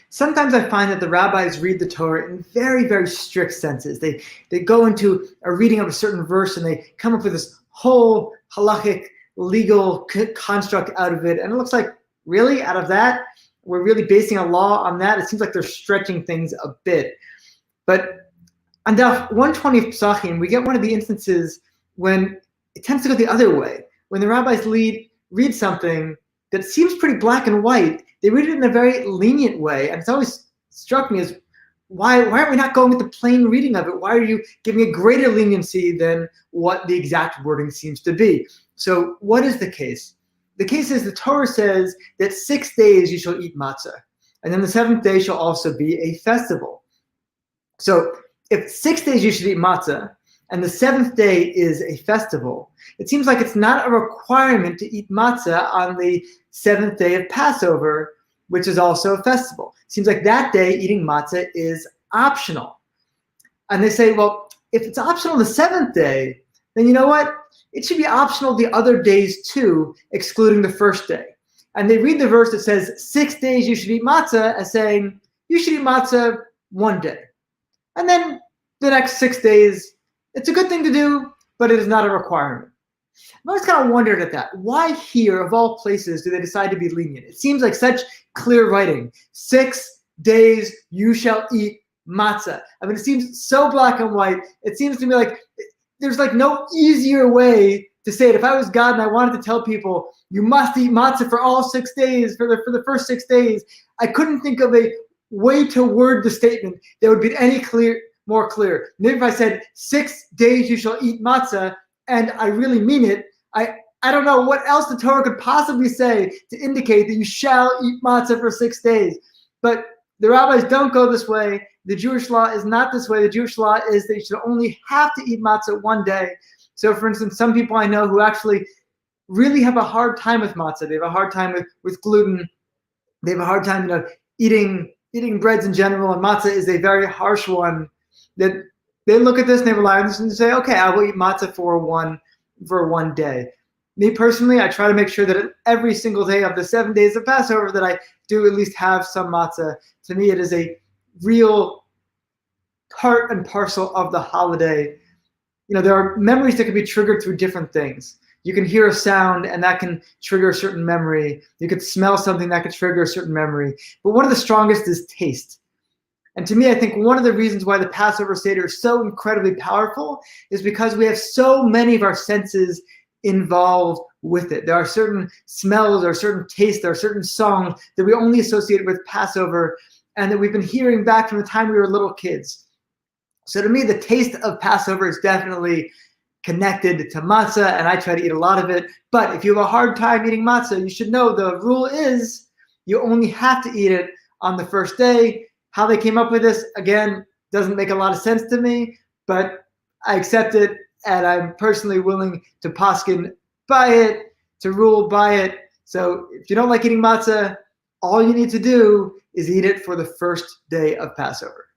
Sometimes I find that the rabbis read the Torah in very, very strict senses. They go into a reading of a certain verse and they come up with this whole halachic legal construct out of it. And it looks like, really, out of that, we're really basing a law on that? It seems like they're stretching things a bit. But on Daf 120 of Pesachim, we get one of the instances when it tends to go the other way. When the rabbis read something that seems pretty black and white, they read it in a very lenient way. And it's always struck me as, why aren't we not going with the plain reading of it? Why are you giving a greater leniency than what the exact wording seems to be? So what is the case? The case is the Torah says that 6 days you shall eat matzah. And then the seventh day shall also be a festival. So if 6 days you should eat matzah, and the seventh day is a festival, it seems like it's not a requirement to eat matzah on the seventh day of Passover, which is also a festival. It seems like that day eating matzah is optional. And they say, well, if it's optional the seventh day, then you know what? It should be optional the other days too, excluding the first day. And they read the verse that says 6 days you should eat matzah as saying you should eat matzah one day. And then the next 6 days, it's a good thing to do, but it is not a requirement. I've always kind of wondered at that. Why here, of all places, do they decide to be lenient? It seems like such clear writing. 6 days you shall eat matzah. I mean, it seems so black and white. It seems to me like there's like no easier way to say it. If I was God and I wanted to tell people, you must eat matzah for all 6 days, for the first 6 days, I couldn't think of a way to word the statement that would be any more clear. Maybe if I said 6 days you shall eat matzah, and I really mean it, I don't know what else the Torah could possibly say to indicate that you shall eat matzah for 6 days. But the rabbis don't go this way. The Jewish law is not this way. The Jewish law is that you should only have to eat matzah one day. So for instance, some people I know who actually really have a hard time with matzah. They have a hard time with gluten. They have a hard time, eating breads in general, and matzah is a very harsh one. That they look at this and they rely on this and say, okay, I will eat matzah for one day. Me personally, I try to make sure that every single day of the 7 days of Passover that I do at least have some matzah. To me, it is a real part and parcel of the holiday. There are memories that can be triggered through different things. You can hear a sound and that can trigger a certain memory. You could smell something that could trigger a certain memory. But one of the strongest is taste. And to me, I think one of the reasons why the Passover Seder is so incredibly powerful is because we have so many of our senses involved with it. There are certain smells, there are certain tastes, there are certain songs that we only associate with Passover and that we've been hearing back from the time we were little kids. So to me, the taste of Passover is definitely connected to matzah, and I try to eat a lot of it. But if you have a hard time eating matzah, you should know the rule is you only have to eat it on the first day. How they came up with this, again, doesn't make a lot of sense to me, but I accept it, and I'm personally willing to paskin by it, to rule by it. So if you don't like eating matzah, all you need to do is eat it for the first day of Passover.